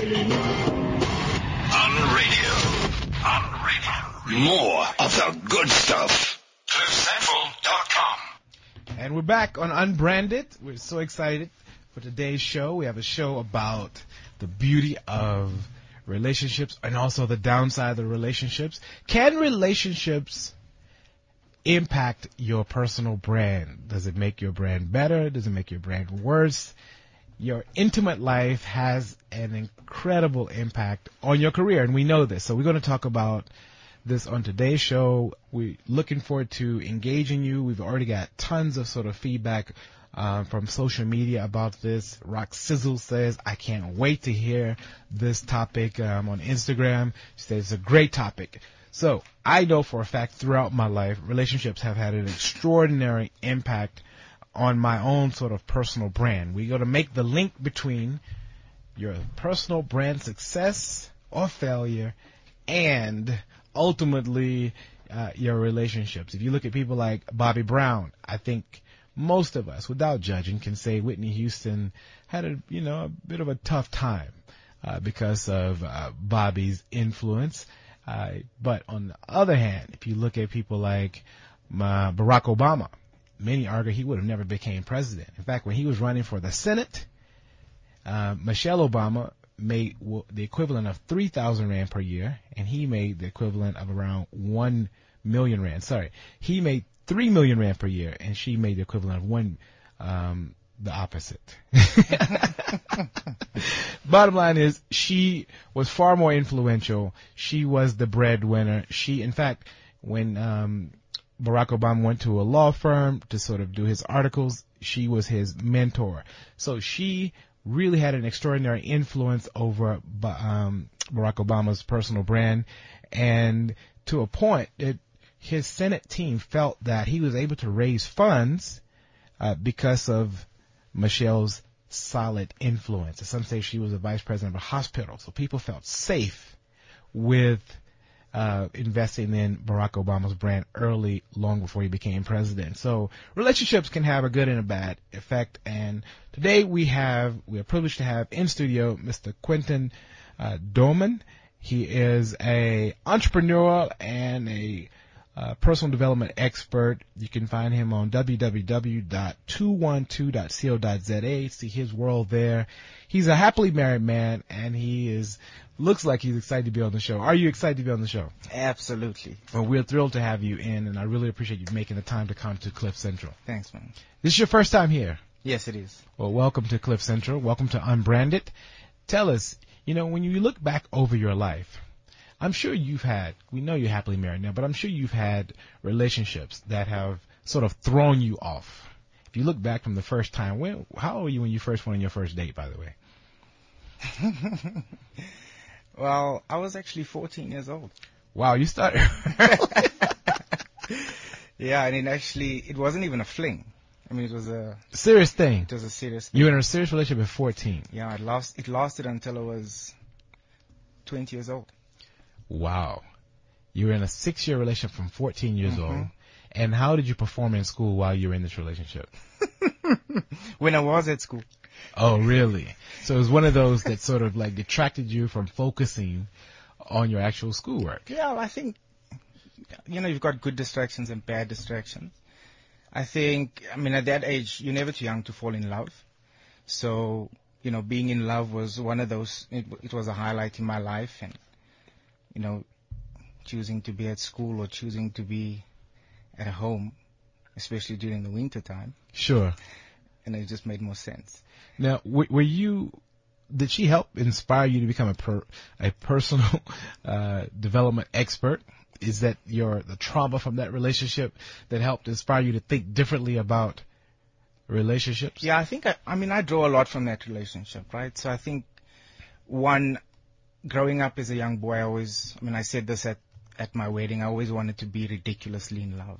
More of the good stuff. CliffCentral.com. And we're back on Unbranded. We're so excited for today's show. We have a show about the beauty of relationships and also the downside of the relationships. Can relationships impact your personal brand? Does it make your brand better? Does it make your brand worse? Your intimate life has an incredible impact on your career, and we know this. So we're going to talk about this on today's show. We're looking forward to engaging you. We've already got tons of sort of feedback from social media about this. Rock Sizzle says, I can't wait to hear this topic on Instagram. She says it's a great topic. So I know for a fact throughout my life, relationships have had an extraordinary impact on my own sort of personal brand. We're going to make the link between your personal brand success or failure and ultimately your relationships. If you look at people like Bobby Brown, I think most of us, without judging, can say Whitney Houston had a bit of a tough time because of Bobby's influence. But on the other hand, if you look at people like Barack Obama, many argue he would have never became president. In fact, when he was running for the Senate, Michelle Obama made the equivalent of 3,000 rand per year, and he made the equivalent of around 1 million rand. Sorry, he made 3 million rand per year, and she made the equivalent of the opposite. Bottom line is, she was far more influential. She was the breadwinner. In fact, when Barack Obama went to a law firm to sort of do his articles, she was his mentor. So she really had an extraordinary influence over Barack Obama's personal brand, and to a point that his Senate team felt that he was able to raise funds because of Michelle's solid influence. Some say she was a vice president of a hospital, so people felt safe with investing in Barack Obama's brand early, long before he became president. So relationships can have a good and a bad effect. And today we are privileged to have in studio Mr. Quinton Douman. He is a entrepreneur and a personal development expert. You can find him on www.212.co.za. See his world there. He's a happily married man, and looks like he's excited to be on the show. Are you excited to be on the show? Absolutely. Well, we're thrilled to have you in, and I really appreciate you making the time to come to Cliff Central. Thanks, man. This is your first time here? Yes, it is. Well, welcome to Cliff Central. Welcome to Unbranded. Tell us, when you look back over your life, I'm sure we know you're happily married now, but I'm sure you've had relationships that have sort of thrown you off. If you look back from the first time, how old were you when you first went on your first date, by the way? Well, I was actually 14 years old. Wow, you started. Yeah, and it wasn't even a fling. I mean, it was a serious thing. It was a serious thing. You were in a serious relationship at 14. Yeah, it lasted until I was 20 years old. Wow. You were in a 6-year relationship from 14 years old. And how did you perform in school while you were in this relationship? When I was at school. Oh, really? So it was one of those that sort of like detracted you from focusing on your actual schoolwork. Yeah, I think, you've got good distractions and bad distractions. I think, at that age, you're never too young to fall in love. So, being in love was one of those, it was a highlight in my life. And, choosing to be at school or choosing to be at home, especially during the winter time. Sure. And it just made more sense. Now, did she help inspire you to become a personal development expert? Is that the trauma from that relationship that helped inspire you to think differently about relationships? Yeah, I think, I draw a lot from that relationship, right? So I think, growing up as a young boy, I said this at my wedding, I always wanted to be ridiculously in love.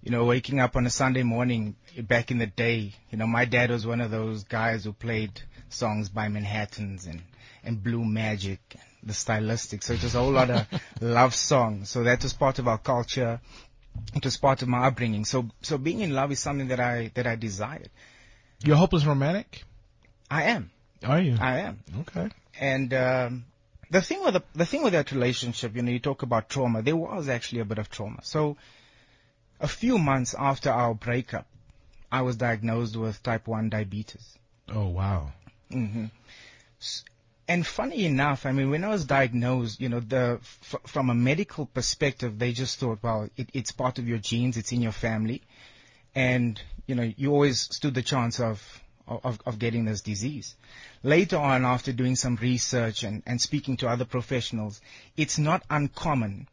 Waking up on a Sunday morning back in the day, my dad was one of those guys who played songs by Manhattans and Blue Magic, the Stylistics. So it was a whole lot of love songs. So that was part of our culture. It was part of my upbringing. So being in love is something that I desired. You're a hopeless romantic? I am. Are you? I am. Okay. And the thing with that relationship, you talk about trauma. There was actually a bit of trauma. So a few months after our breakup, I was diagnosed with type 1 diabetes. Oh, wow. hmm And funny enough, I mean, when I was diagnosed, from a medical perspective, they just thought, well, it's part of your genes, it's in your family, and you always stood the chance of getting this disease. Later on, after doing some research and speaking to other professionals, it's not uncommon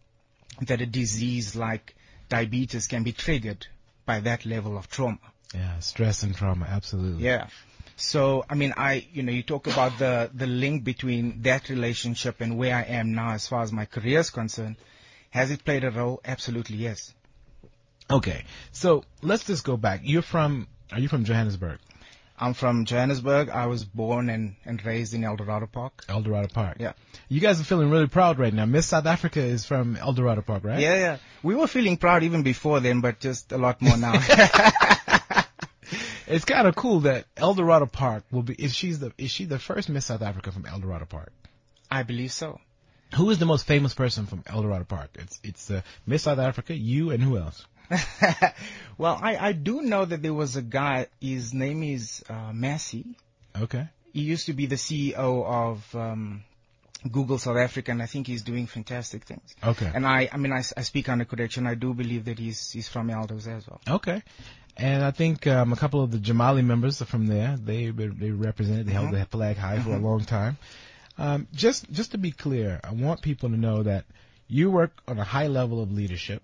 that a disease like diabetes can be triggered by that level of trauma. Yeah, stress and trauma, absolutely. Yeah. So, I mean, you talk about the link between that relationship and where I am now as far as my career is concerned. Has it played a role? Absolutely, yes. Okay, so let's just go back. Are you from Johannesburg? I'm from Johannesburg. I was born and raised in El Dorado Park. El Dorado Park. Yeah. You guys are feeling really proud right now. Miss South Africa is from El Dorado Park, right? Yeah. We were feeling proud even before then, but just a lot more now. It's kind of cool that El Dorado Park will be. Is she the first Miss South Africa from El Dorado Park? I believe so. Who is the most famous person from El Dorado Park? It's Miss South Africa, you, and who else? Well, I do know that there was a guy. His name is Massey. Okay. He used to be the CEO of Google South Africa, and I think he's doing fantastic things. Okay. And I speak under correction. I do believe that he's from Eldos as well. Okay. And I think a couple of the Jamali members are from there. They represented. They held the flag high for a long time. Just to be clear, I want people to know that you work on a high level of leadership.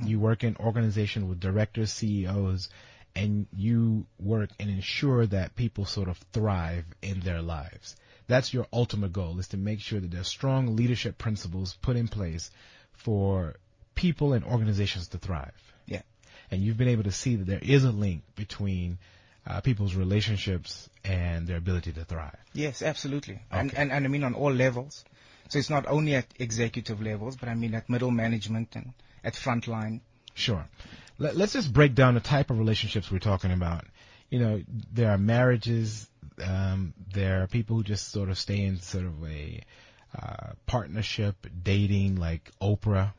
You work in organizations with directors, CEOs, and you work and ensure that people sort of thrive in their lives. That's your ultimate goal, is to make sure that there's strong leadership principles put in place for people and organizations to thrive. Yeah. And you've been able to see that there is a link between people's relationships and their ability to thrive. Yes, absolutely. Okay. And I mean on all levels. So it's not only at executive levels, but I mean at middle management and at frontline. Sure. Let's just break down the type of relationships we're talking about. There are marriages. There are people who just sort of stay in sort of a partnership, dating, like Oprah.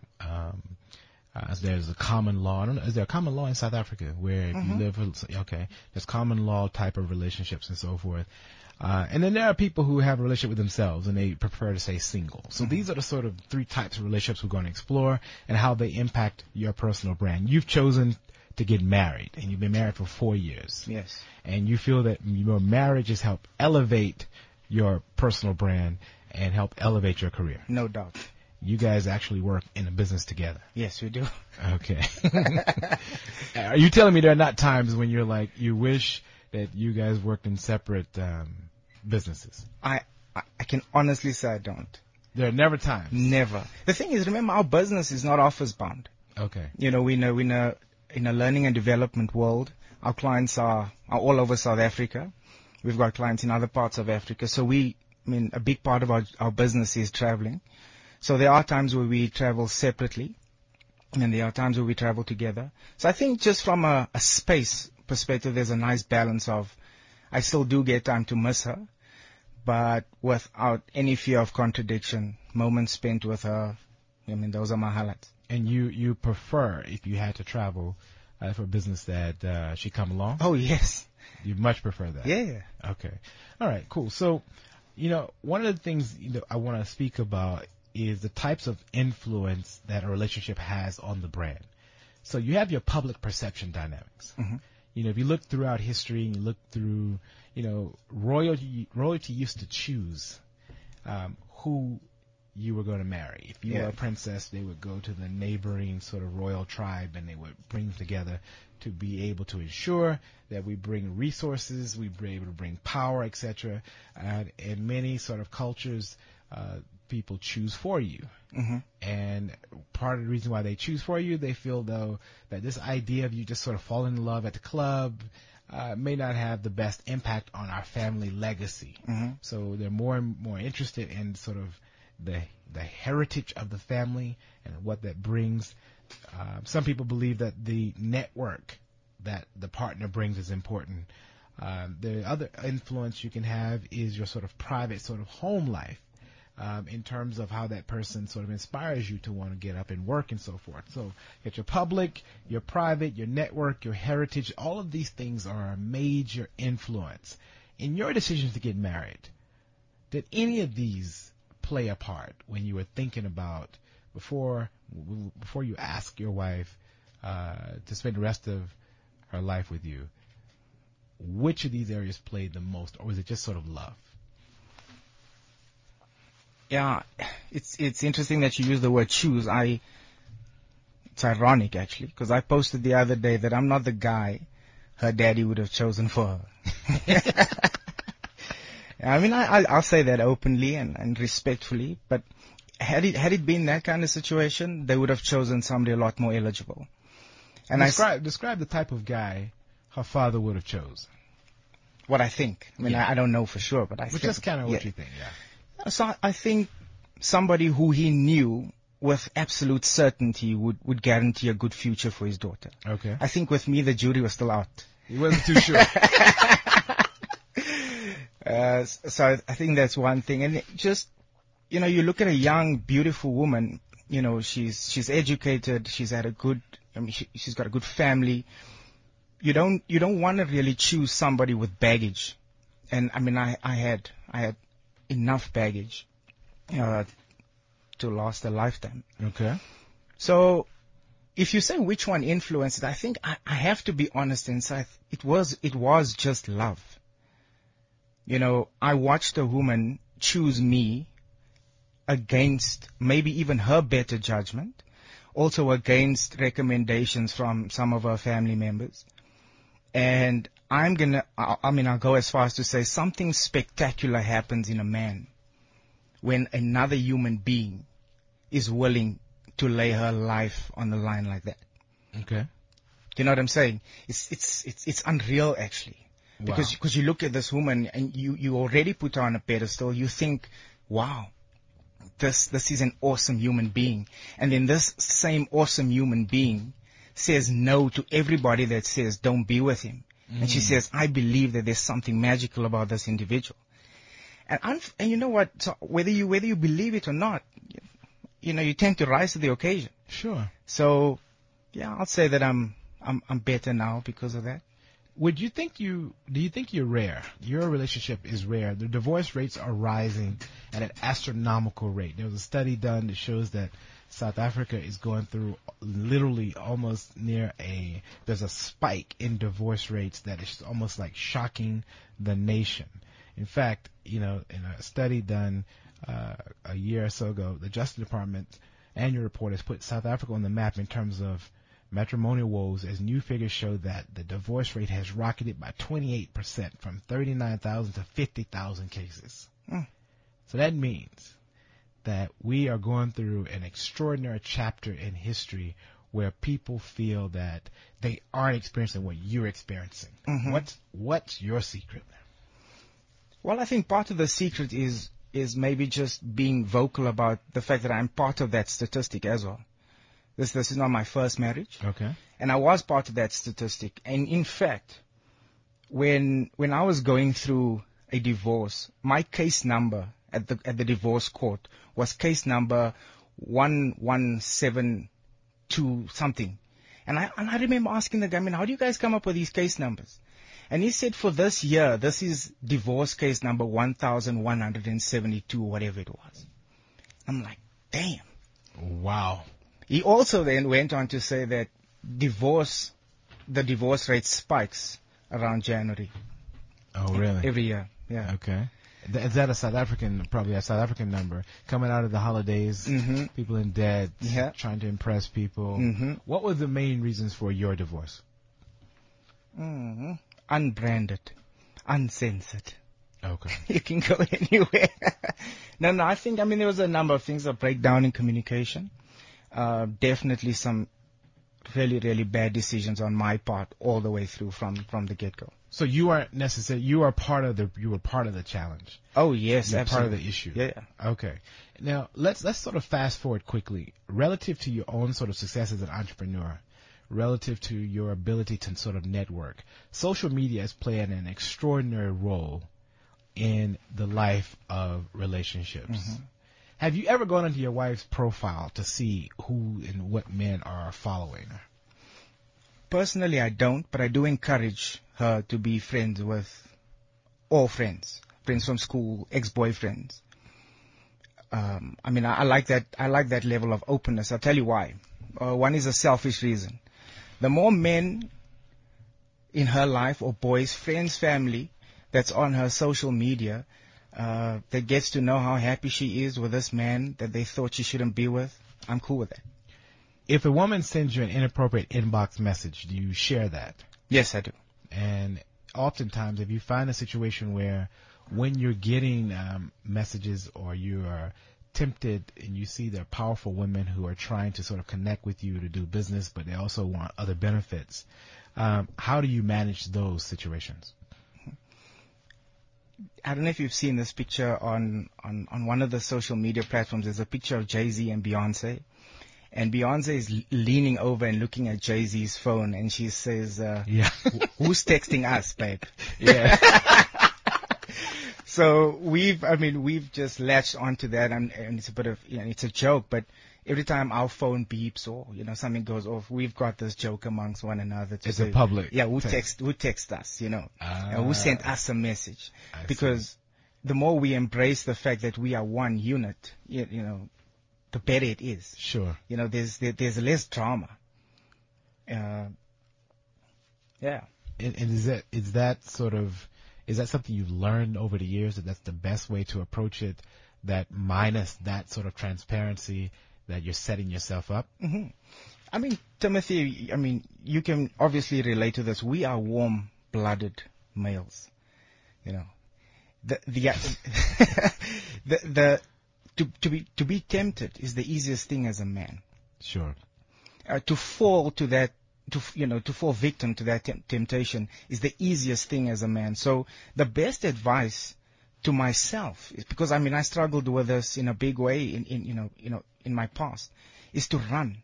There's a common law. I don't know. Is there a common law in South Africa where if you live? Okay, there's common law type of relationships and so forth. And then there are people who have a relationship with themselves and they prefer to say single. So these are the sort of three types of relationships we're going to explore and how they impact your personal brand. You've chosen to get married, and you've been married for 4 years. Yes. And you feel that your marriage has helped elevate your personal brand and help elevate your career. No doubt. You guys actually work in a business together. Yes, we do. Okay. Are you telling me there are not times when you're like, you wish that you guys worked in separate businesses? I can honestly say I don't. There are never times. Never. The thing is, remember, our business is not office bound. Okay. We're in a learning and development world. Our clients are all over South Africa. We've got clients in other parts of Africa. So a big part of our business is traveling. So there are times where we travel separately, and there are times where we travel together. So I think just from a space perspective, there's a nice balance of, I still do get time to miss her, but without any fear of contradiction, moments spent with her, those are my highlights. And you prefer, if you had to travel for business, that she come along? Oh, yes. You much prefer that? Yeah. Okay. All right, cool. So, one of the things I want to speak about is the types of influence that a relationship has on the brand. So you have your public perception dynamics. If you look throughout history and you look through, royalty used to choose who you were going to marry. If you were a princess, they would go to the neighboring sort of royal tribe and they would bring together to be able to ensure that we bring resources, we be able to bring power, etc. In many sort of cultures, people choose for you. And part of the reason why they choose for you, they feel, though, that this idea of you just sort of falling in love at the club may not have the best impact on our family legacy. So they're more and more interested in sort of the heritage of the family and what that brings. Some people believe that the network that the partner brings is important. The other influence you can have is your sort of private sort of home life, in terms of how that person sort of inspires you to want to get up and work and so forth. So you get your public, your private, your network, your heritage. All of these things are a major influence in your decision to get married. Did any of these play a part when you were thinking about before you ask your wife to spend the rest of her life with you? Which of these areas played the most, or was it just sort of love? Yeah, it's interesting that you use the word choose. It's ironic actually, because I posted the other day that I'm not the guy her daddy would have chosen for her. I mean, I'll say that openly and respectfully, but had it been that kind of situation, they would have chosen somebody a lot more eligible. And describe the type of guy her father would have chosen. What I think. I mean, Yeah. I don't know for sure, but I think. Just kind of what you think, yeah. So I think somebody who he knew with absolute certainty would guarantee a good future for his daughter. Okay. I think with me, the jury was still out. He wasn't too sure. So I think that's one thing. And just, you know, you look at a young, beautiful woman, you know, she's educated, she's got a good family. You don't want to really choose somebody with baggage. And I mean, I had enough baggage, to last a lifetime. Okay. So if you say which one influenced it, I think I have to be honest and say it was just love. You know, I watched a woman choose me against maybe even her better judgment, also against recommendations from some of her family members. And I'll go as far as to say something spectacular happens in a man when another human being is willing to lay her life on the line like that. Okay. Do you know what I'm saying? It's unreal actually. Wow. Because you look at this woman and you already put her on a pedestal. You think, wow, this is an awesome human being. And then this same awesome human being says no to everybody that says don't be with him. And she says, I believe that there's something magical about this individual. And you know what? So whether you believe it or not, you know, you tend to rise to the occasion. Sure. So, yeah, I'll say that I'm better now because of that. Do you think you're rare? Your relationship is rare. The divorce rates are rising at an astronomical rate. There was a study done that shows that South Africa is going through literally almost there's a spike in divorce rates that is almost like shocking the nation. In fact, you know, in a study done a year or so ago, the Justice Department annual report has put South Africa on the map in terms of matrimonial woes, as new figures show that the divorce rate has rocketed by 28% from 39,000 to 50,000 cases. So that means that we are going through an extraordinary chapter in history where people feel that they aren't experiencing what you're experiencing. Mm-hmm. What's your secret? Well, I think part of the secret is maybe just being vocal about the fact that I'm part of that statistic as well. This is not my first marriage. Okay. And I was part of that statistic. And in fact, when I was going through a divorce, my case number at the divorce court was case number 1172 something. And I remember asking the guy, how do you guys come up with these case numbers? And he said, for this year, this is divorce case number 1172, whatever it was. I'm like, damn. Wow. He also then went on to say that the divorce rate spikes around January. Oh, really? Every year, yeah. Okay. Is that probably a South African number? Coming out of the holidays, people in debt, trying to impress people. What were the main reasons for your divorce? Unbranded, uncensored. Okay. You can go anywhere. No, I think, there was a number of things, a breakdown in communication. Definitely some really, really bad decisions on my part all the way through from the get-go. So you were part of the challenge. Oh yes, You're absolutely. part of the issue. Yeah. Okay. Now let's sort of fast forward quickly relative to your own sort of success as an entrepreneur. relative to your ability to sort of network. Social media is playing an extraordinary role in the life of relationships. Mm-hmm. Have you ever gone into your wife's profile to see who and what men are following? Personally, I don't, but I do encourage her to be friends with all friends from school, ex-boyfriends. I mean, I like that level of openness. I'll tell you why. One is a selfish reason. The more men in her life, or boys, friends, family, that's on her social media, that gets to know how happy she is with this man that they thought she shouldn't be with, I'm cool with that. If a woman sends you an inappropriate inbox message, do you share that? Yes, I do. And oftentimes, if you find a situation where when you're getting messages or you are tempted and you see there are powerful women who are trying to sort of connect with you to do business, but they also want other benefits, how do you manage those situations? I don't know if you've seen this picture on one of the social media platforms. There's a picture of Jay-Z and Beyonce. And Beyonce is leaning over and looking at Jay-Z's phone, and she says, who's texting us, babe? Yeah. So we've just latched onto that, and it's a bit of, it's a joke, but every time our phone beeps or, something goes off, we've got this joke amongst one another. It's a public. Yeah, who text us, and who sent us a message. Because the more we embrace the fact that we are one unit, the better it is. Sure. There's less drama. Yeah. And is that something you've learned over the years, that that's the best way to approach it, that minus that sort of transparency, that you're setting yourself up? Mm-hmm. I mean, Timothy, you can obviously relate to this. We are warm-blooded males. To be tempted is the easiest thing as a man. Sure. To fall to that, to fall victim to that temptation is the easiest thing as a man. So the best advice to myself is, because I struggled with this in a big way in my past, is to run,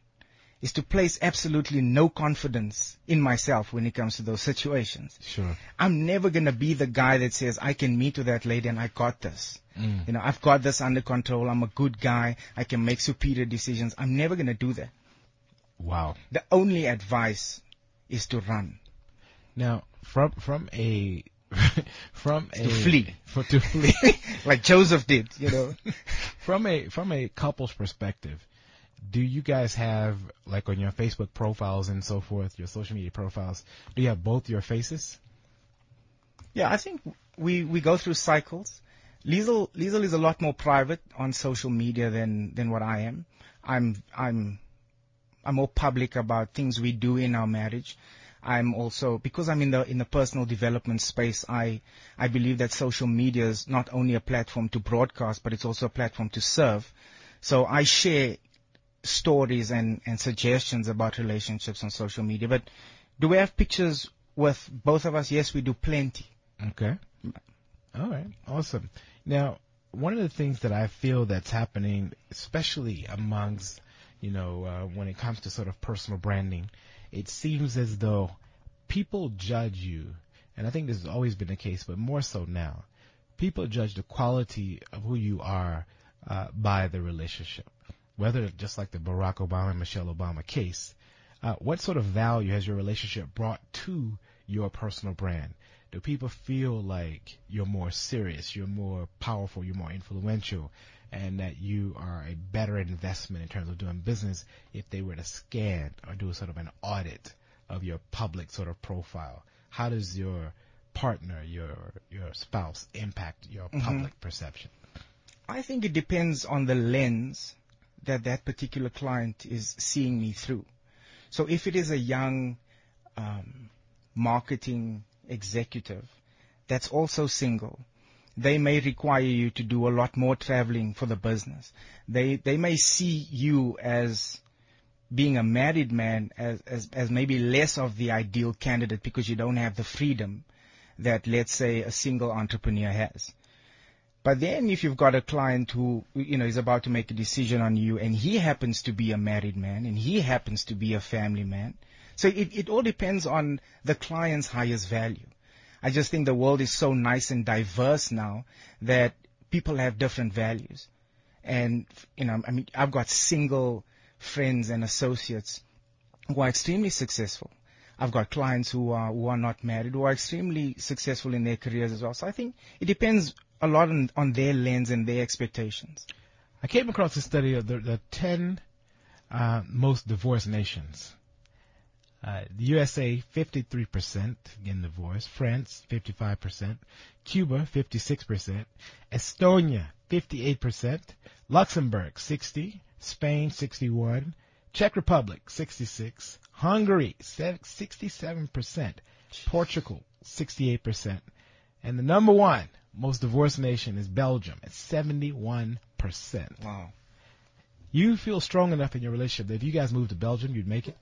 is to place absolutely no confidence in myself when it comes to those situations. Sure. I'm never going to be the guy that says, I can meet with that lady and I got this. I've got this under control. I'm a good guy. I can make superior decisions. I'm never going to do that. Wow. The only advice is to run. Now, from a to flee, like Joseph did, From a couple's perspective, do you guys have, like on your Facebook profiles and so forth, your social media profiles, do you have both your faces? Yeah, I think we go through cycles. Liesl is a lot more private on social media than what I am. I'm more public about things we do in our marriage. I'm also, because I'm in the personal development space, I believe that social media is not only a platform to broadcast, but it's also a platform to serve. So I share stories and suggestions about relationships on social media. But do we have pictures with both of us? Yes, we do plenty. Okay. All right. Awesome. Now, one of the things that I feel that's happening, especially amongst, when it comes to sort of personal branding, it seems as though people judge you, and I think this has always been the case, but more so now. People judge the quality of who you are by the relationship. Whether, just like the Barack Obama and Michelle Obama case, what sort of value has your relationship brought to your personal brand? Do people feel like you're more serious, you're more powerful, you're more influential, and that you are a better investment in terms of doing business if they were to scan or do sort of an audit of your public sort of profile? How does your partner, your spouse, impact your public perception? I think it depends on the lens that particular client is seeing me through. So if it is a young marketing executive that's also single, they may require you to do a lot more traveling for the business. They may see you as being a married man as maybe less of the ideal candidate because you don't have the freedom that, let's say, a single entrepreneur has. But then if you've got a client who, is about to make a decision on you, and he happens to be a married man and he happens to be a family man, So it all depends on the client's highest value. I just think the world is so nice and diverse now that people have different values. And, I mean, I've got single friends and associates who are extremely successful. I've got clients who are not married, who are extremely successful in their careers as well. So I think it depends a lot on their lens and their expectations. I came across a study of the 10 most divorced nations. The USA, 53% getting divorced. France, 55%. Cuba, 56%. Estonia, 58%. Luxembourg, 60%. Spain, 61%. Czech Republic, 66%. Hungary, 67%. Portugal, 68%. And the number one most divorced nation is Belgium at 71%. Wow. You feel strong enough in your relationship that if you guys moved to Belgium, you'd make it?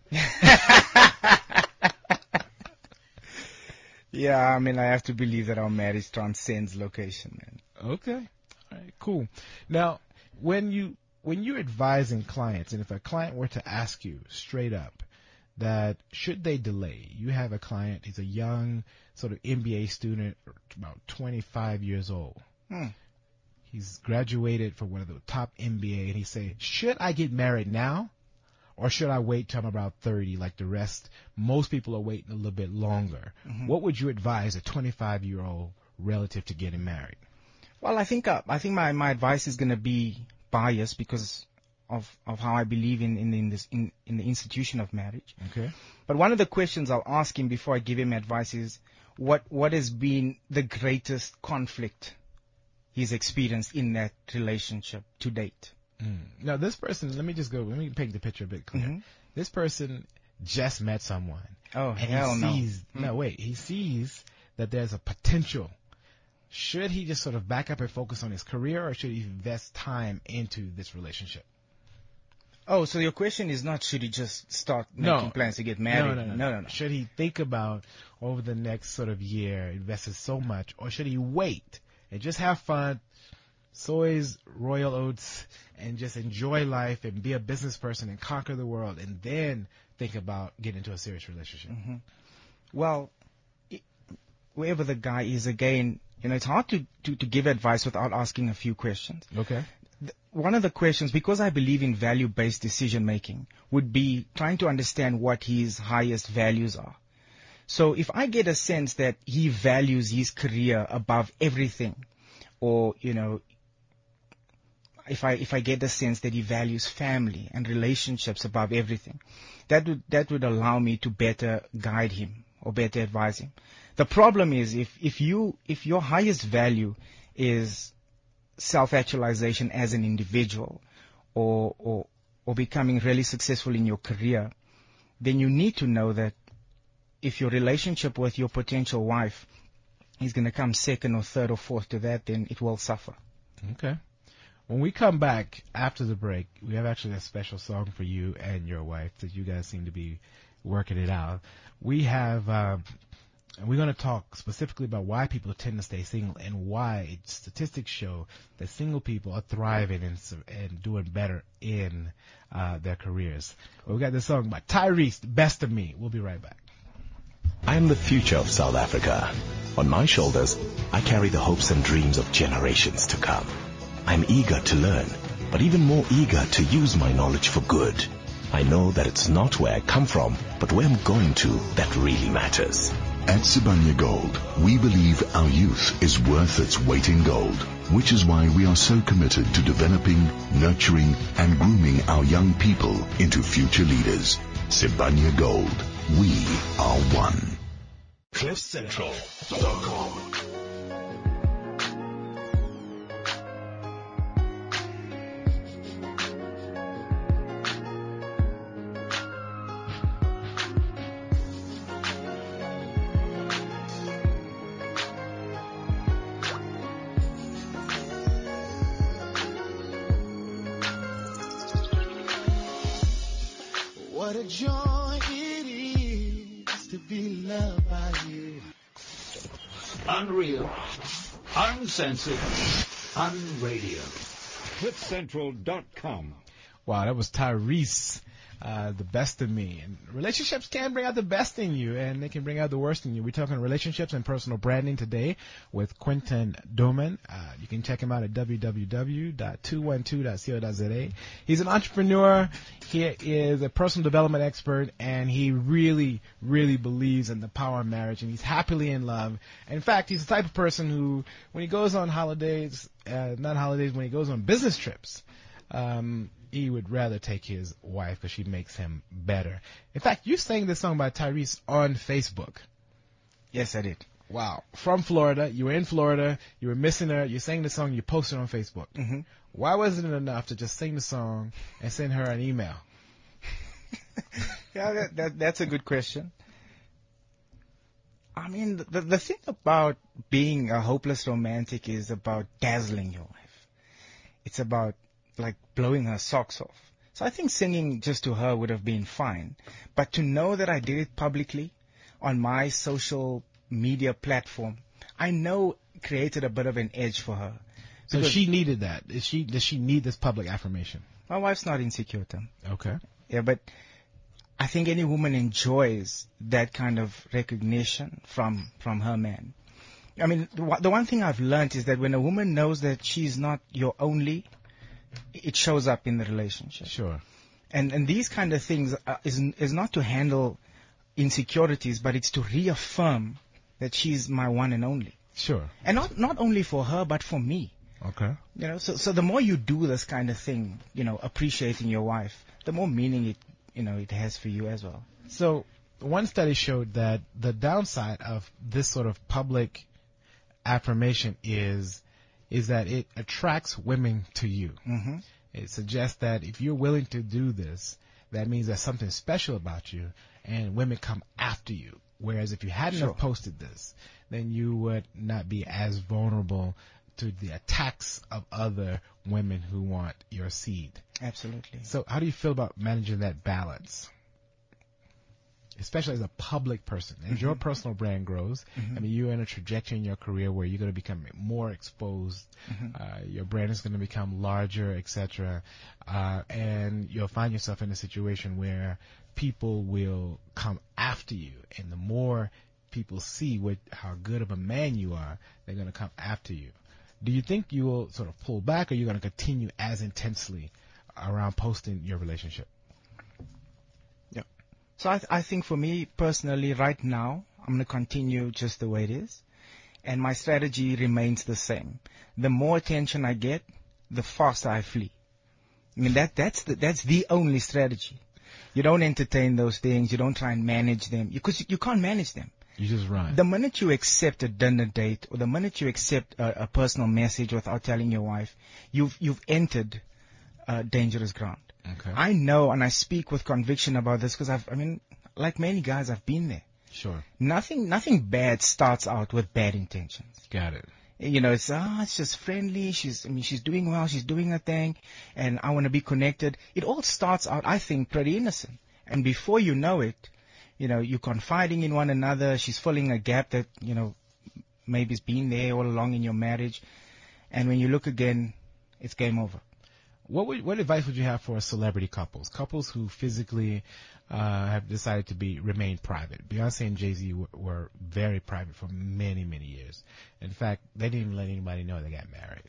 Yeah, I mean, I have to believe that our marriage transcends location, man. Okay. All right, cool. Now, when you're advising clients, and if a client were to ask you straight up that should they delay, you have a client, he's a young sort of MBA student, about 25 years old. He's graduated from one of the top MBA, and he's saying, should I get married now, or should I wait till I'm about 30 like the rest? Most people are waiting a little bit longer. Mm-hmm. What would you advise a 25-year-old relative to getting married? Well, I think my advice is going to be biased because of how I believe in the institution of marriage. Okay. But one of the questions I'll ask him before I give him advice is, what has been the greatest conflict he's experienced in that relationship to date? Now, this person, let me paint the picture a bit clear. Mm-hmm. This person just met someone. Oh, and hell he sees that there's a potential. Should he just sort of back up and focus on his career, or should he invest time into this relationship? Oh, so your question is not should he just start making plans to get married? No. Should he think about over the next sort of year, invested so much, or should he wait and just have fun, sow his royal oats, and just enjoy life and be a business person and conquer the world, and then think about getting into a serious relationship? Mm-hmm. Well, wherever the guy is, again, it's hard to give advice without asking a few questions. Okay. One of the questions, because I believe in value-based decision-making, would be trying to understand what his highest values are. So if I get a sense that he values his career above everything, or, if I get the sense that he values family and relationships above everything, that would allow me to better guide him or better advise him. The problem is if your highest value is self-actualization as an individual, or becoming really successful in your career, then you need to know that if your relationship with your potential wife is going to come second or third or fourth to that, then it will suffer. Okay. When we come back after the break, we have actually a special song for you and your wife that you guys seem to be working it out. We have, we're going to talk specifically about why people tend to stay single and why statistics show that single people are thriving and doing better in their careers. Well, we got this song by Tyrese, Best of Me. We'll be right back. I am the future of South Africa. On my shoulders, I carry the hopes and dreams of generations to come. I'm eager to learn, but even more eager to use my knowledge for good. I know that it's not where I come from, but where I'm going to that really matters. At Sibanye Gold, we believe our youth is worth its weight in gold, which is why we are so committed to developing, nurturing, and grooming our young people into future leaders. Sibanye Gold, we are one. CliffCentral.com. What a joy it is to be loved by you. Unreal, uncensored, unradio. CliffCentral.com. Wow, that was Tyrese the best of me. And relationships can bring out the best in you, and they can bring out the worst in you. We're talking relationships and personal branding today with Quinton Douman. You can check him out at www.212.co.za. He's an entrepreneur. He is a personal development expert, and he really, really believes in the power of marriage, and he's happily in love. And in fact, he's the type of person who, when he goes on holidays, when he goes on business trips, he would rather take his wife because she makes him better. In fact, you sang this song by Tyrese on Facebook. Yes, I did. Wow. From Florida. You were in Florida. You were missing her. You sang the song. You posted on Facebook. Mm-hmm. Why wasn't it enough to just sing the song and send her an email? Yeah, that's a good question. I mean, the thing about being a hopeless romantic is about dazzling your wife. It's about like blowing her socks off. So I think singing just to her would have been fine. But to know that I did it publicly on my social media platform, I know created a bit of an edge for her. So she needed that. Does she need this public affirmation? My wife's not insecure, Tim. Okay. Yeah, but I think any woman enjoys that kind of recognition from her man. I mean, the one thing I've learned is that when a woman knows that she's not your only, it shows up in the relationship. Sure. And these kind of things is not to handle insecurities, but it's to reaffirm that she's my one and only. Sure. And not only for her, but for me. Okay. You know, so the more you do this kind of thing, you know, appreciating your wife, the more meaning it has for you as well. So one study showed that the downside of this sort of public affirmation is that it attracts women to you. Mm-hmm. It suggests that if you're willing to do this, that means there's something special about you, and women come after you. Whereas if you hadn't have posted this, then you would not be as vulnerable to the attacks of other women who want your seed. Absolutely. So how do you feel about managing that balance? Especially as a public person, as your personal brand grows, I mean, you're in a trajectory in your career where you're going to become more exposed. Your brand is going to become larger, etc., and you'll find yourself in a situation where people will come after you, and the more people see how good of a man you are, they're going to come after you. Do you think you will sort of pull back, or you're going to continue as intensely around posting your relationship? So I think for me personally right now, I'm going to continue just the way it is. And my strategy remains the same. The more attention I get, the faster I flee. I mean, that's the only strategy. You don't entertain those things. You don't try and manage them because you can't manage them. You just run. The minute you accept a dinner date or the minute you accept a personal message without telling your wife, you've entered dangerous ground. Okay. I know, and I speak with conviction about this because like many guys, I've been there. Sure. Nothing bad starts out with bad intentions. Got it. You know, it's just friendly. She's doing well. She's doing her thing, and I want to be connected. It all starts out, I think, pretty innocent. And before you know it, you know, you're confiding in one another. She's filling a gap that, you know, maybe's been there all along in your marriage. And when you look again, it's game over. What advice would you have for celebrity couples who physically have decided to remain private? Beyonce and Jay-Z were very private for many, many years. In fact, they didn't even let anybody know they got married.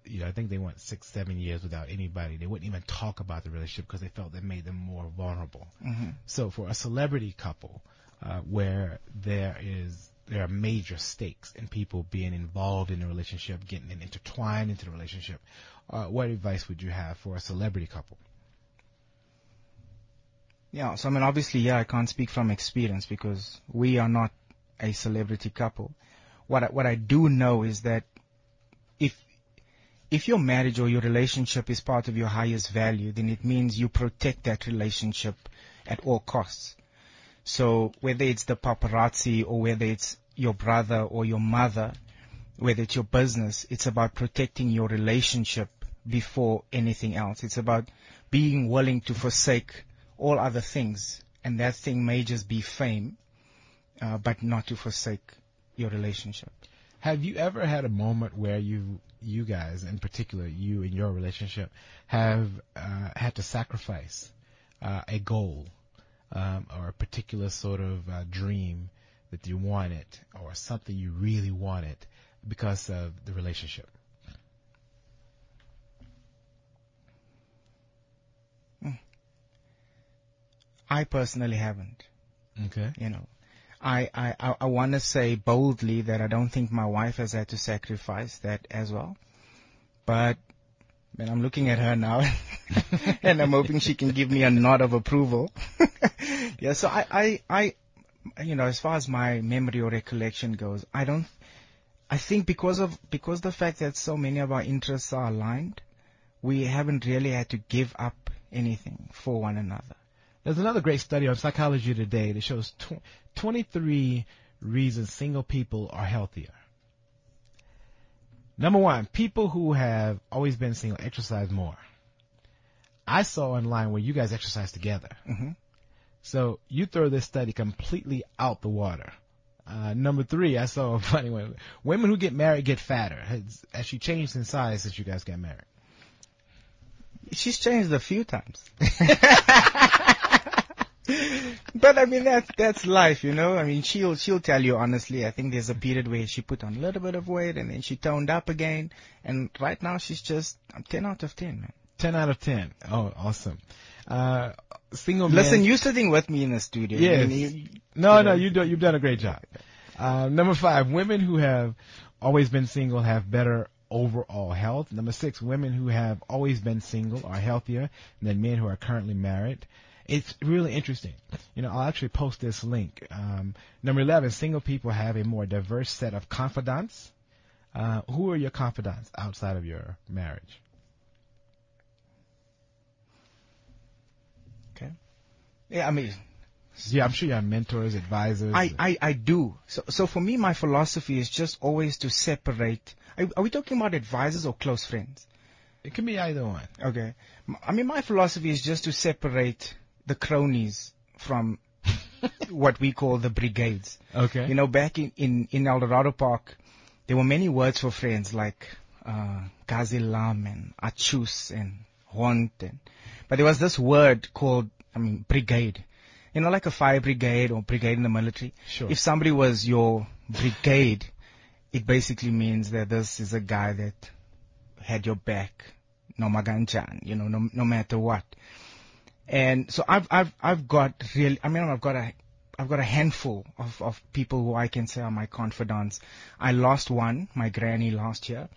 You know, I think they went 6-7 years without anybody. They wouldn't even talk about the relationship because they felt that made them more vulnerable. Mm-hmm. So for a celebrity couple where there are major stakes in people being involved in the relationship, getting intertwined into the relationship, what advice would you have for a celebrity couple? Yeah, so I mean, obviously, I can't speak from experience because we are not a celebrity couple. What I do know is that if your marriage or your relationship is part of your highest value, then it means you protect that relationship at all costs. So whether it's the paparazzi or whether it's your brother or your mother, whether it's your business, it's about protecting your relationship before anything else. It's about being willing to forsake all other things, and that thing may just be fame, but not to forsake your relationship. Have you ever had a moment where you guys, in particular, you in your relationship, have had to sacrifice a goal or a particular sort of dream that you wanted, or something you really wanted because of the relationship? I personally haven't. Okay. You know, I want to say boldly that I don't think my wife has had to sacrifice that as well. But man, I'm looking at her now and I'm hoping she can give me a nod of approval. Yeah, so I, you know, as far as my memory or recollection goes, I think because the fact that so many of our interests are aligned, we haven't really had to give up anything for one another. There's another great study on Psychology Today that shows 23 reasons single people are healthier. Number one, people who have always been single exercise more. I saw online where you guys exercise together. Mm-hmm. So you throw this study completely out the water. Number three, I saw a funny one. Women who get married get fatter. Has she changed in size since you guys got married? She's changed a few times. But I mean, that's life, you know. I mean, she'll tell you honestly. I think there's a period where she put on a little bit of weight and then she toned up again. And right now she's just 10 out of 10, man. 10 out of 10. Oh, awesome. Single Listen, men. you're sitting with me in the studio. Yes. I mean, you've done a great job. Number 5, women who have always been single have better overall health. Number 6, women who have always been single are healthier than men who are currently married. It's really interesting. You know, I'll actually post this link. Number 11, single people have a more diverse set of confidants. Who are your confidants outside of your marriage? Okay. Yeah, I mean, yeah, I'm sure you have mentors, advisors. I do. So for me, my philosophy is just always to separate. Are we talking about advisors or close friends? It can be either one. Okay. I mean, my philosophy is just to separate the cronies from what we call the brigades. Okay. You know, back in El Dorado Park, there were many words for friends like Gazilam and Achus and Hont. But there was this word called, brigade. You know, like a fire brigade or brigade in the military. Sure. If somebody was your brigade, it basically means that this is a guy that had your back, no maganchan, you know, no matter what. And so I've got a handful of people who I can say are my confidants. I lost one, my granny last year,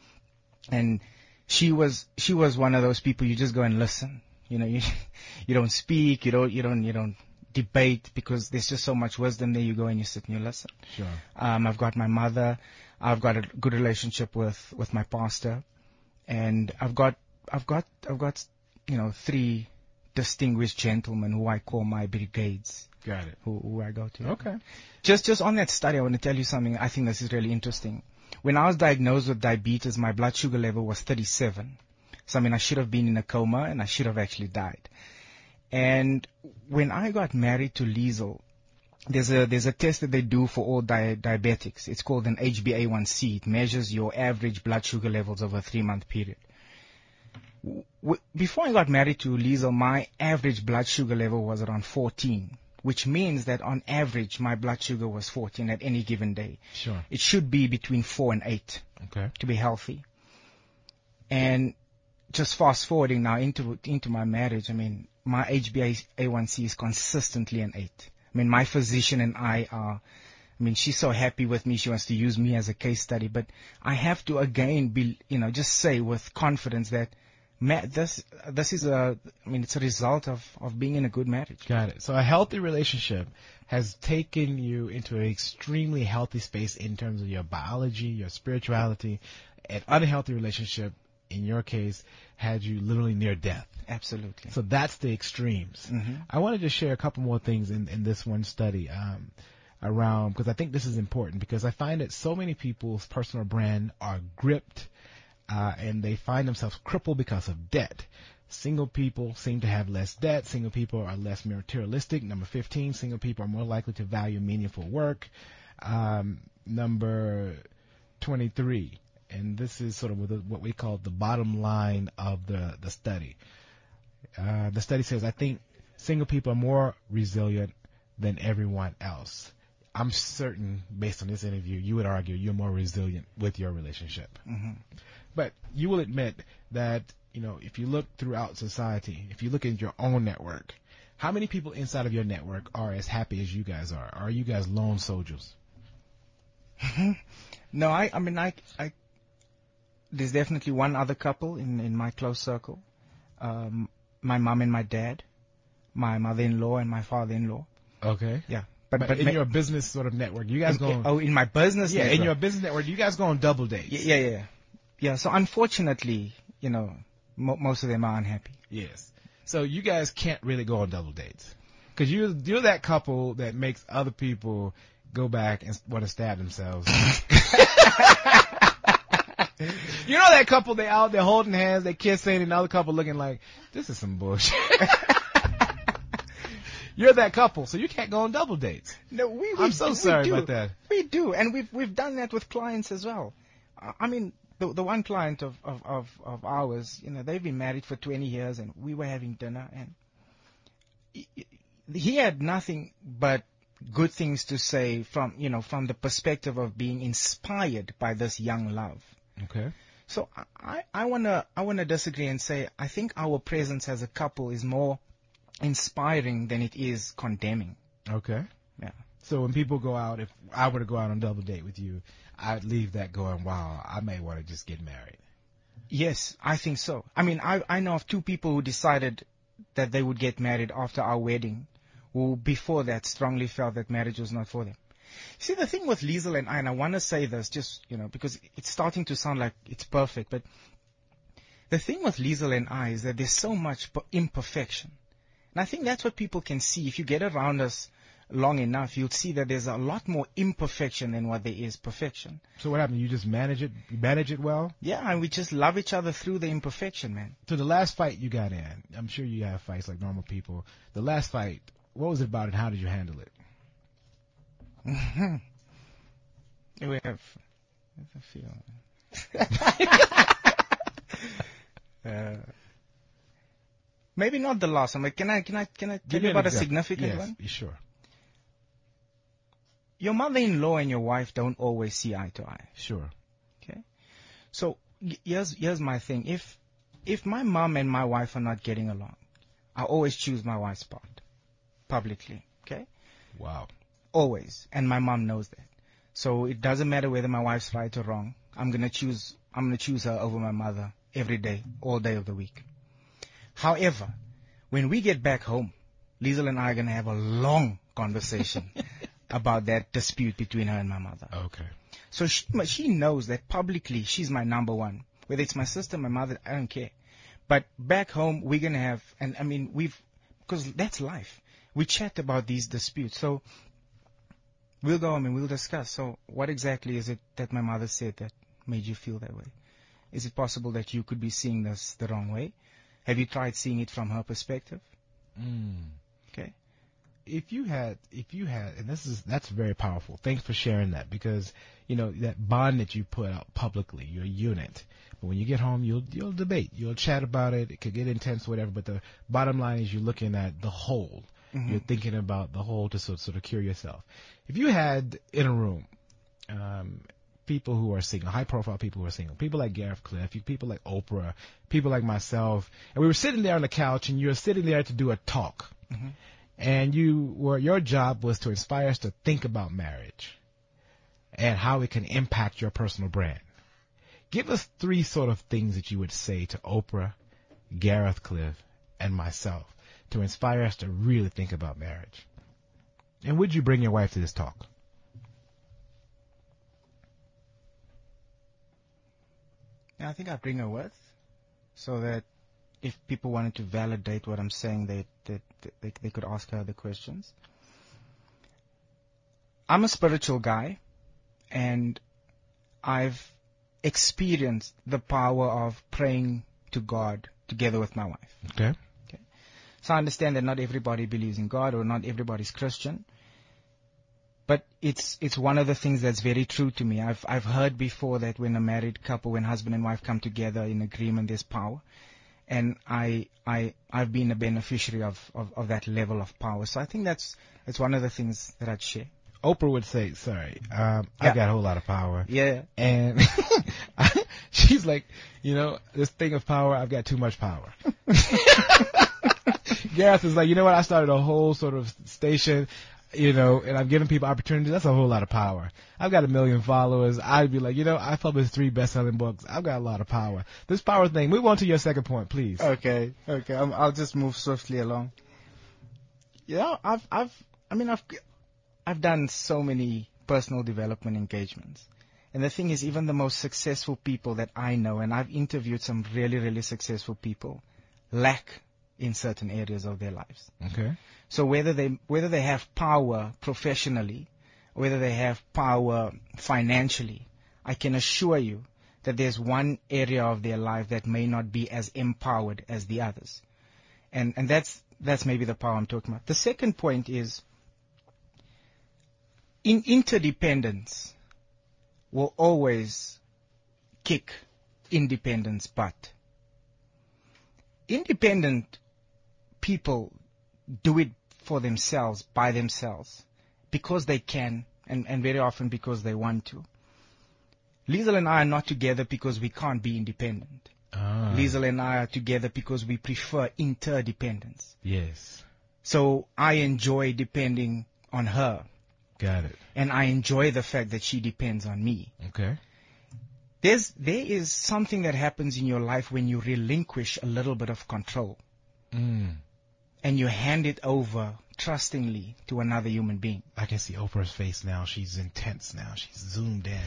and she was one of those people you just go and listen. You know, you don't speak, you don't debate because there's just so much wisdom there. You go and you sit and you listen. Sure. I've got my mother. I've got a good relationship with my pastor, and I've got 3 distinguished gentlemen who I call my brigades. Got it. Who I go to. Okay. Just on that study, I want to tell you something. I think this is really interesting. When I was diagnosed with diabetes, my blood sugar level was 37. So I should have been in a coma and I should have actually died. And when I got married to Liesel, there's a test that they do for all diabetics. It's called an HbA1c. It measures your average blood sugar levels over a 3-month period. Before I got married to Liesel, my average blood sugar level was around 14, which means that on average my blood sugar was 14 at any given day. Sure. It should be between 4 and 8 to be healthy. And just fast forwarding now into my marriage, my HbA1c is consistently an 8. My physician and I are, she's so happy with me. She wants to use me as a case study, but I have to again just say with confidence that this is it's a result of being in a good marriage. Got it. So a healthy relationship has taken you into an extremely healthy space in terms of your biology, your spirituality. An unhealthy relationship, in your case, had you literally near death. Absolutely. So that's the extremes. Mm-hmm. I wanted to share a couple more things in this one study around, because I think this is important, because I find that so many people's personal brand are gripped and they find themselves crippled because of debt. Single people seem to have less debt. Single people are less materialistic. Number 15, single people are more likely to value meaningful work. Number 23, and this is sort of what we call the bottom line of the study. The study says, I think single people are more resilient than everyone else. I'm certain, based on this interview, you would argue you're more resilient with your relationship. Mm-hmm. But you will admit that, if you look throughout society, if you look at your own network, how many people inside of your network are as happy as you guys are? Are you guys lone soldiers? No, I there's definitely one other couple in my close circle. My mom and my dad, my mother-in-law and my father-in-law. Okay. Yeah. But in your business sort of network, you guys in my business network. In your business network, you guys go on double dates. Yeah, so unfortunately, most of them are unhappy. Yes. So you guys can't really go on double dates. Because you're that couple that makes other people go back and want to stab themselves. You know that couple, they out there holding hands, they kissing, and another couple looking like, this is some bullshit. You're that couple, so you can't go on double dates. No, I'm so sorry about that. We do, and we've done that with clients as well. I mean, the one client of ours, they've been married for 20 years, and we were having dinner, and he had nothing but good things to say from the perspective of being inspired by this young love. Okay. So I wanna disagree and say I think our presence as a couple is more inspiring than it is condemning. Okay. Yeah. So when people go out, if I were to go out on a double date with you, I'd leave that going, wow, I may want to just get married. Yes, I think so. I mean, I know of two people who decided that they would get married after our wedding, who before that strongly felt that marriage was not for them. See, the thing with Liesel and I want to say this just, because it's starting to sound like it's perfect, but the thing with Liesel and I is that there's so much imperfection. And I think that's what people can see. If you get around us long enough, you'll see that there's a lot more imperfection than what there is perfection. So what happened? You just manage it? You manage it well? Yeah, and we just love each other through the imperfection, man. So the last fight you got in, I'm sure you have fights like normal people. The last fight, what was it about and how did you handle it? We have a few. Maybe not the last one, but can I tell you about a significant one? Yes, sure. Your mother-in-law and your wife don't always see eye to eye. Sure. Okay. So here's my thing. If my mom and my wife are not getting along, I always choose my wife's part publicly. Okay. Wow. Always. And my mom knows that. So it doesn't matter whether my wife's right or wrong. I'm gonna choose her over my mother every day, all day of the week. However, when we get back home, Liesel and I are gonna have a long conversation about that dispute between her and my mother. Okay. So she knows that publicly she's my number one. Whether it's my sister, my mother, I don't care. But back home, we're gonna have, and I mean, because that's life. We chat about these disputes. So we'll go home and we'll discuss. So what exactly is it that my mother said that made you feel that way? Is it possible that you could be seeing this the wrong way? Have you tried seeing it from her perspective? Okay. If you had, and that's very powerful. Thanks for sharing that, because, that bond that you put out publicly, your unit. But when you get home, you'll debate, you'll chat about it. It could get intense, whatever. But the bottom line is you're looking at the whole. Mm-hmm. You're thinking about the whole to sort of cure yourself. If you had in a room, people who are single, high profile people who are single, people like Gareth Cliff, people like Oprah, people like myself, and we were sitting there on the couch and you were sitting there to do a talk. Mm-hmm. And your job was to inspire us to think about marriage and how it can impact your personal brand. Give us 3 sort of things that you would say to Oprah, Gareth Cliff, and myself to inspire us to really think about marriage. And would you bring your wife to this talk? Yeah, I think I'd bring her with, so that if people wanted to validate what I'm saying, they could ask her the questions. I'm a spiritual guy, and I've experienced the power of praying to God together with my wife. Okay. So I understand that not everybody believes in God, or not everybody's Christian. But it's one of the things that's very true to me. I've heard before that when a married couple, when husband and wife come together in agreement, there's power. And I've been a beneficiary of that level of power. So I think that's one of the things that I'd share. Oprah would say, sorry, I've got a whole lot of power. Yeah. And she's like, this thing of power, I've got too much power. Gareth is like, you know what, I started a whole sort of station, and I'm giving people opportunities. That's a whole lot of power. I've got 1 million followers. I'd be like, I published 3 best-selling books. I've got a lot of power. This power thing, move on to your second point, please. Okay. I'll just move swiftly along. I've done so many personal development engagements. And the thing is, even the most successful people that I know, and I've interviewed some really, really successful people, lack in certain areas of their lives. Okay. So whether they have power professionally, or whether they have power financially, I can assure you that there's one area of their life that may not be as empowered as the others. And that's maybe the power I'm talking about. The second point is, interdependence will always kick independence butt. Independent people do it for themselves, by themselves, because they can, and very often because they want to. Liesl and I are not together because we can't be independent. Liesl and I are together because we prefer interdependence. Yes. So I enjoy depending on her. Got it. And I enjoy the fact that she depends on me. Okay. There is something that happens in your life when you relinquish a little bit of control. And you hand it over trustingly to another human being. I can see Oprah's face now. She's intense now. She's zoomed in.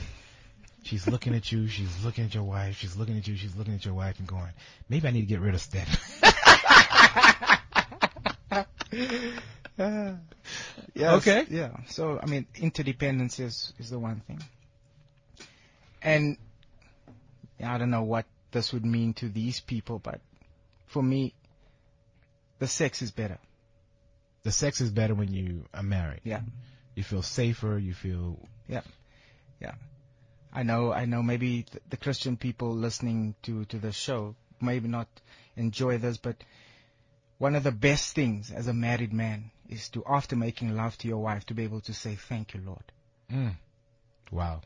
She's looking at you. She's looking at your wife. She's looking at you. She's looking at your wife and going, maybe I need to get rid of Steph. Yes, okay. Yeah. So, interdependence is the one thing. And I don't know what this would mean to these people, but for me, the sex is better. The sex is better when you are married. Yeah. You feel safer. You feel... Yeah. Yeah. I know maybe the Christian people listening to the show maybe not enjoy this, but one of the best things as a married man is to, after making love to your wife, to be able to say, thank you, Lord. Wow.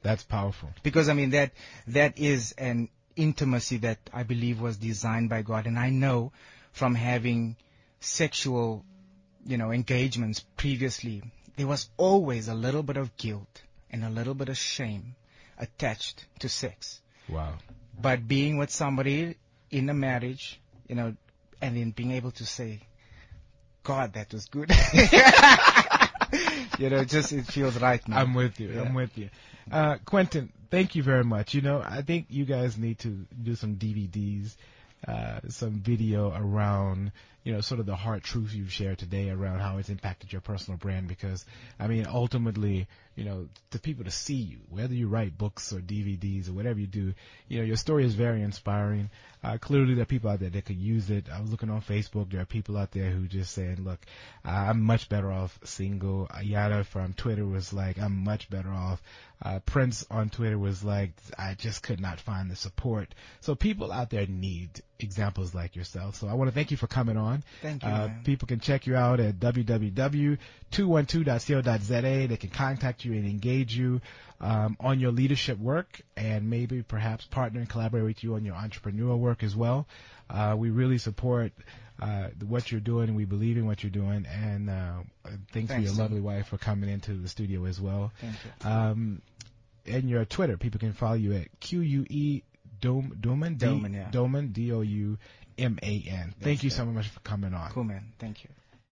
That's powerful. Because, that is an intimacy that I believe was designed by God. And I know from having sexual, engagements previously, there was always a little bit of guilt and a little bit of shame attached to sex. Wow. But being with somebody in a marriage, and then being able to say, God, that was good. Just it feels right now. I'm with you. Yeah. I'm with you. Quinton, thank you very much. I think you guys need to do some DVDs, some video around, sort of the hard truth you've shared today around how it's impacted your personal brand. Because, ultimately, to people to see you, whether you write books or DVDs or whatever you do, your story is very inspiring. Clearly there are people out there that could use it. I was looking on Facebook. There are people out there who just saying, look, I'm much better off single. Ayada from Twitter was like, I'm much better off. Prince on Twitter was like, I just could not find the support. So people out there need examples like yourself. So I want to thank you for coming on. Thank you. People can check you out at www.212.co.za. They can contact you and engage you on your leadership work, and maybe perhaps partner and collaborate with you on your entrepreneurial work as well. We really support what you're doing. We believe in what you're doing, and thanks for your lovely wife for coming into the studio as well. Thank you. And your Twitter, people can follow you at QUE Douman, Douman, yeah. Douman, DOUMAN. Thank you so much for coming on. Cool, man. Thank you.